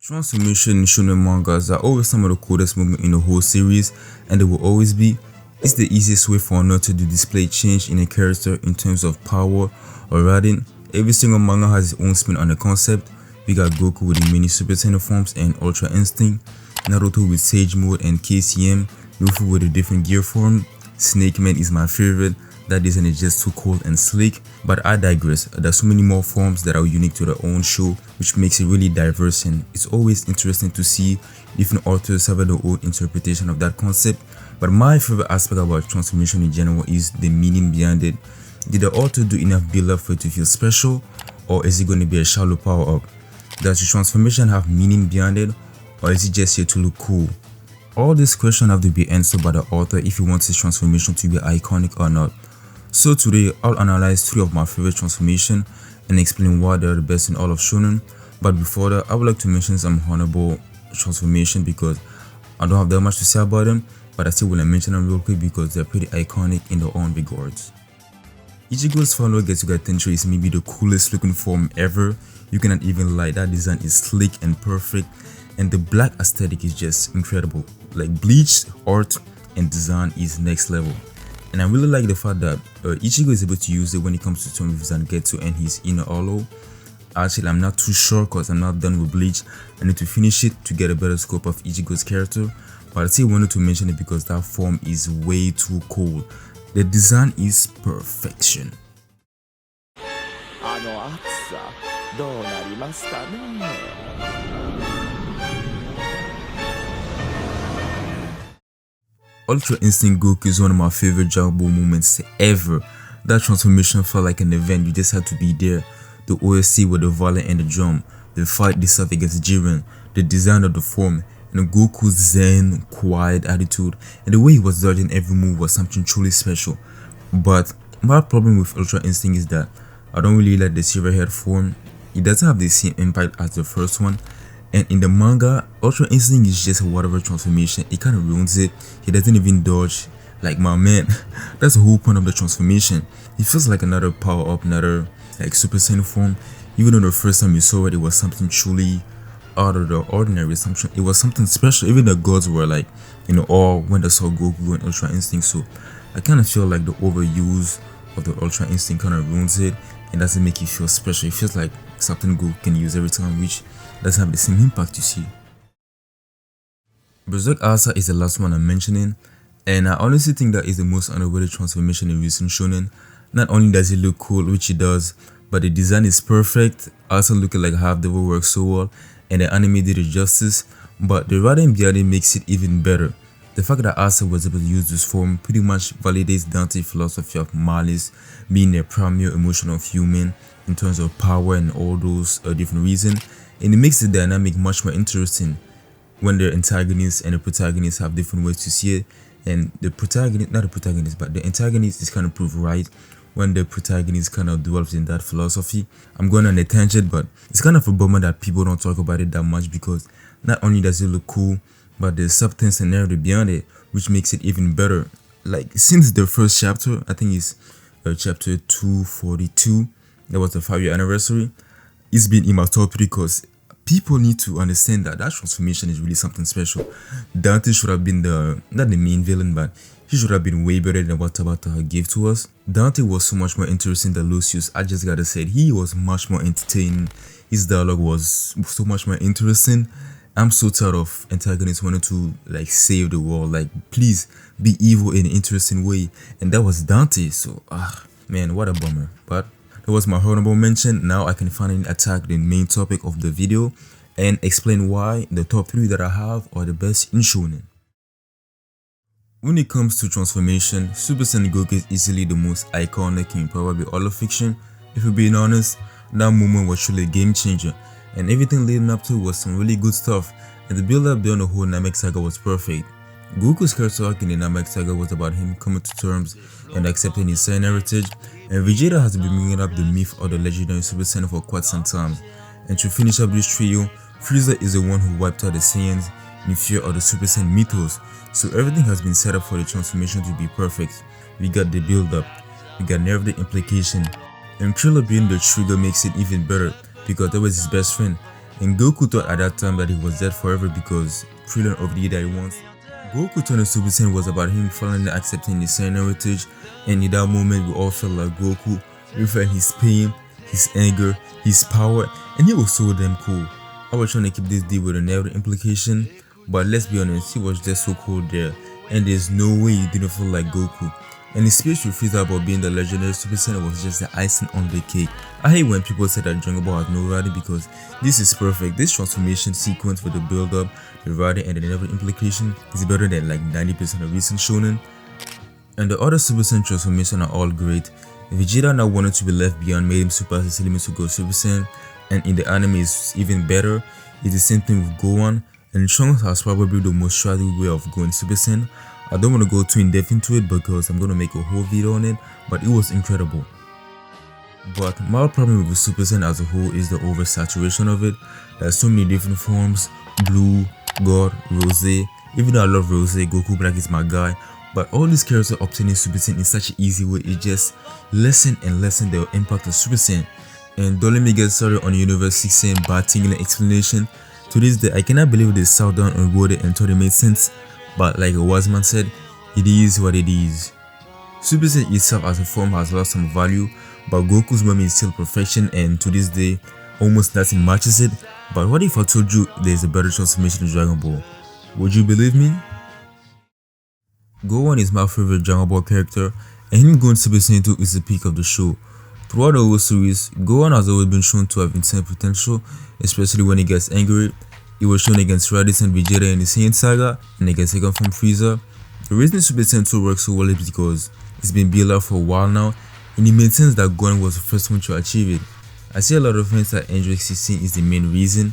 Transformation in shonen mangas are always some of the coolest moments in the whole series, and they will always be. It's the easiest way for an author to display change in a character in terms of power or writing. Every single manga has its own spin on the concept. We got Goku with the mini Super Saiyan forms and Ultra Instinct, Naruto with Sage Mode and KCM, Luffy with a different gear form. Snake Man is my favorite. That design is just too cool and sleek, but I digress. There's so many more forms that are unique to their own show, which makes it really diverse, and it's always interesting to see different authors have their own interpretation of that concept. But my favorite aspect about transformation in general is the meaning behind it. Did the author do enough build-up for it to feel special, or is it going to be a shallow power-up? Does the transformation have meaning behind it, or is it just here to look cool? All these questions have to be answered by the author if he wants his transformation to be iconic or not. So today, I'll analyze 3 of my favorite transformations and explain why they're the best in all of Shonen. But before that, I would like to mention some honorable transformations because I don't have that much to say about them, but I still want to mention them real quick because they're pretty iconic in their own regards. Ichigo's final Getsuga Tensho is maybe the coolest looking form ever. You cannot even lie, that design is sleek and perfect, and the black aesthetic is just incredible. Like Bleach art and design is next level. And I really like the fact that Ichigo is able to use it when it comes to terms with Zangetsu and his inner hollow. Actually, I'm not too sure because I'm not done with Bleach. I need to finish it to get a better scope of Ichigo's character. But I still wanted to mention it because that form is way too cool. The design is perfection. Ultra Instinct Goku is one of my favorite Dragon Ball moments ever. That transformation felt like an event, you just had to be there. The OST with the violin and the drum, the fight itself against Jiren, the design of the form, and Goku's zen, quiet attitude, and the way he was dodging every move was something truly special. But my problem with Ultra Instinct is that I don't really like the silver head form. It doesn't have the same impact as the first one. And in the manga, Ultra Instinct is just a whatever transformation. It kind of ruins it. He doesn't even dodge. Like, my man, that's the whole point of the transformation. It feels like another power-up, another like Super Saiyan form. Even though the first time you saw it, it was something truly out of the ordinary. It was something special. Even the gods were like, awe when they saw Goku and Ultra Instinct. So I kind of feel like the overuse of the Ultra Instinct kind of ruins it and doesn't make it feel special. It feels like something Goku can use every time, which doesn't have the same impact, you see. Berserk Asa is the last one I'm mentioning, and I honestly think that is the most underrated transformation in recent shonen. Not only does it look cool, which it does, but the design is perfect. Asa looking like Half Devil works so well, and the anime did it justice, but the writing behind it makes it even better. The fact that Asa was able to use this form pretty much validates Dante's philosophy of malice being the primary emotion of human in terms of power and all those different reasons, and it makes the dynamic much more interesting when the antagonist and the protagonist have different ways to see it. And the protagonist, not the protagonist, but the antagonist is kind of proved right when the protagonist kind of dwells in that philosophy. I'm going on a tangent, but it's kind of a bummer that people don't talk about it that much because not only does it look cool, but there's substance and narrative beyond it, which makes it even better. Like, since the first chapter, I think it's chapter 242, that was the 5-year anniversary, it's been in my top 3 because people need to understand that transformation is really something special. Dante should have been not the main villain, but he should have been way better than what Tabata gave to us. Dante was so much more interesting than Lucius. I just gotta say, he was much more entertaining. His dialogue was so much more interesting. I'm so tired of antagonists wanting to like save the world, like please be evil in an interesting way, and that was Dante. So man, what a bummer. But that was my honorable mention. Now I can finally attack the main topic of the video and explain why the top 3 that I have are the best in shonen. When it comes to transformation, Super Saiyan Goku is easily the most iconic in probably all of fiction. If we're being honest, that moment was truly a game changer, and everything leading up to it was some really good stuff, and the build up beyond the whole Namek saga was perfect. Goku's character arc in the Namek saga was about him coming to terms and accepting his Saiyan heritage, and Vegeta has been bringing up the myth of the legendary Super Saiyan for quite some time. And to finish up this trio, Frieza is the one who wiped out the Saiyans in fear of the Super Saiyan mythos, so everything has been set up for the transformation to be perfect. We got the build up, we got narrative implication, and Triller being the trigger makes it even better because that was his best friend, and Goku thought at that time that he was dead forever because Krillin already died once. Goku turning Super Saiyan was about him finally accepting his Saiyan heritage, and in that moment we all felt like Goku. We felt his pain, his anger, his power, and he was so damn cool. I was trying to keep this deal with a narrative implication, but let's be honest, he was just so cool there, and there's no way he didn't feel like Goku. And his speech with Frieza about being the legendary Super Saiyan was just the icing on the cake. I hate when people say that Dragon Ball has no writing because this is perfect. This transformation sequence with the build-up, the writing, and the narrative implication is better than like 90% of recent Shonen. And the other Super Saiyan transformations are all great. Vegeta now wanted to be left behind made him surpass his limits to go Super Saiyan, and in the anime is even better. It's the same thing with Gohan, and Trunks has probably the most tragic way of going Super Saiyan. I don't want to go too in depth into it because I'm going to make a whole video on it, but it was incredible. But my problem with Super Saiyan as a whole is the oversaturation of it. There's so many different forms: Blue, God, Rose. Even though I love Rose, Goku Black is my guy. But all these characters obtaining Super Saiyan in such an easy way, it just lessen and lessen the impact of Super Saiyan. And don't let me get started on Universe 6 Saiyan bad tingling explanation. To this day, I cannot believe they sat down and wrote it and thought it made sense. But like a wise man said, it is what it is. Super Saiyan itself as a form has lost some value, but Goku's moment is still perfection, and to this day, almost nothing matches it. But what if I told you there is a better transformation in Dragon Ball? Would you believe me? Gohan is my favorite Dragon Ball character, and him going Super Saiyan 2 is the peak of the show. Throughout the whole series, Gohan has always been shown to have insane potential, especially when he gets angry. It was shown against Raditz and Vegeta in the Saiyan saga, and against Second from Frieza. The reason Super Saiyan 2 works so well is because it's been built up for a while now, and it makes sense that Gohan was the first one to achieve it. I see a lot of fans that Android 16 is the main reason,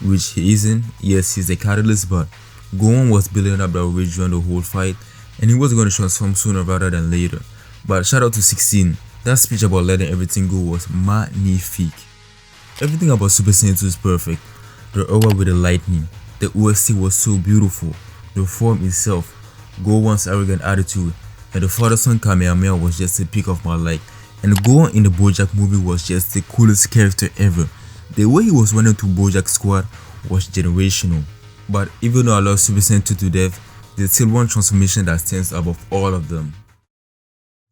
which he isn't. Yes, he's the catalyst, but Gohan was building up that rage during the whole fight, and he was going to transform sooner rather than later. But shout out to 16, that speech about letting everything go was magnifique. Everything about Super Saiyan 2 is perfect. The aura with the lightning, the OST was so beautiful, the form itself, Gohan's arrogant attitude, and the father-son Kamehameha was just the peak of my like. And Gohan in the BoJack movie was just the coolest character ever. The way he was running to BoJack squad was generational. But even though I love Super Saiyan 2 to death, there's still one transformation that stands above all of them.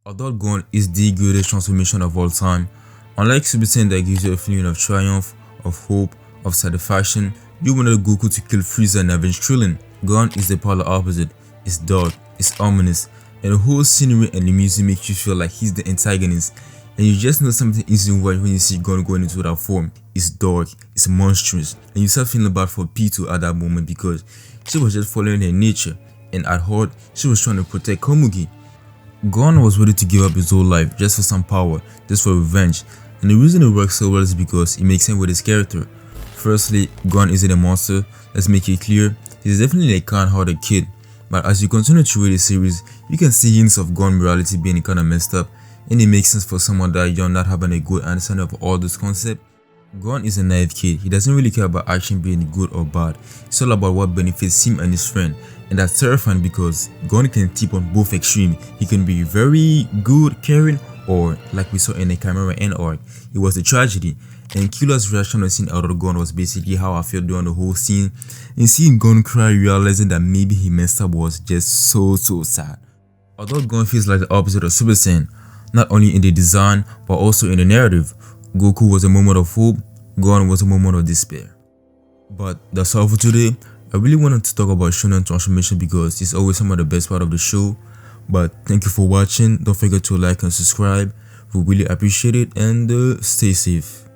Adult Gohan is the greatest transformation of all time. Unlike Super Saiyan that gives you a feeling of triumph, of hope, of satisfaction, you wanted Goku to kill Frieza and avenge Krillin. Gohan is the polar opposite. It's dark, it's ominous, and the whole scenery and the music makes you feel like he's the antagonist, and you just know something isn't right when you see Gohan going into that form. It's dark, it's monstrous, and you start feeling bad for P2 at that moment because she was just following her nature, and at heart, she was trying to protect Komugi. Gohan was ready to give up his whole life just for some power, just for revenge, and the reason it works so well is because it makes sense with his character. Firstly, Gohan isn't a monster, let's make it clear. He's definitely a kind-hearted kid, but as you continue to read the series, you can see hints of Gohan morality being kinda messed up, and it makes sense for someone that young not having a good understanding of all those concepts. Gohan is a naive kid, he doesn't really care about action being good or bad, it's all about what benefits him and his friend, and that's terrifying because Gohan can tip on both extremes. He can be very good, caring, or like we saw in the Chimera End arc, it was a tragedy. And Killer's reaction on seeing Adult Gohan was basically how I felt during the whole scene, and seeing Gohan cry realizing that maybe he messed up was just so sad. Adult Gohan feels like the opposite of Super Saiyan, not only in the design but also in the narrative. Goku was a moment of hope, Gohan was a moment of despair. But that's all for today. I really wanted to talk about Shonen transformation because it's always some of the best part of the show. But thank you for watching, don't forget to like and subscribe, we really appreciate it, and stay safe.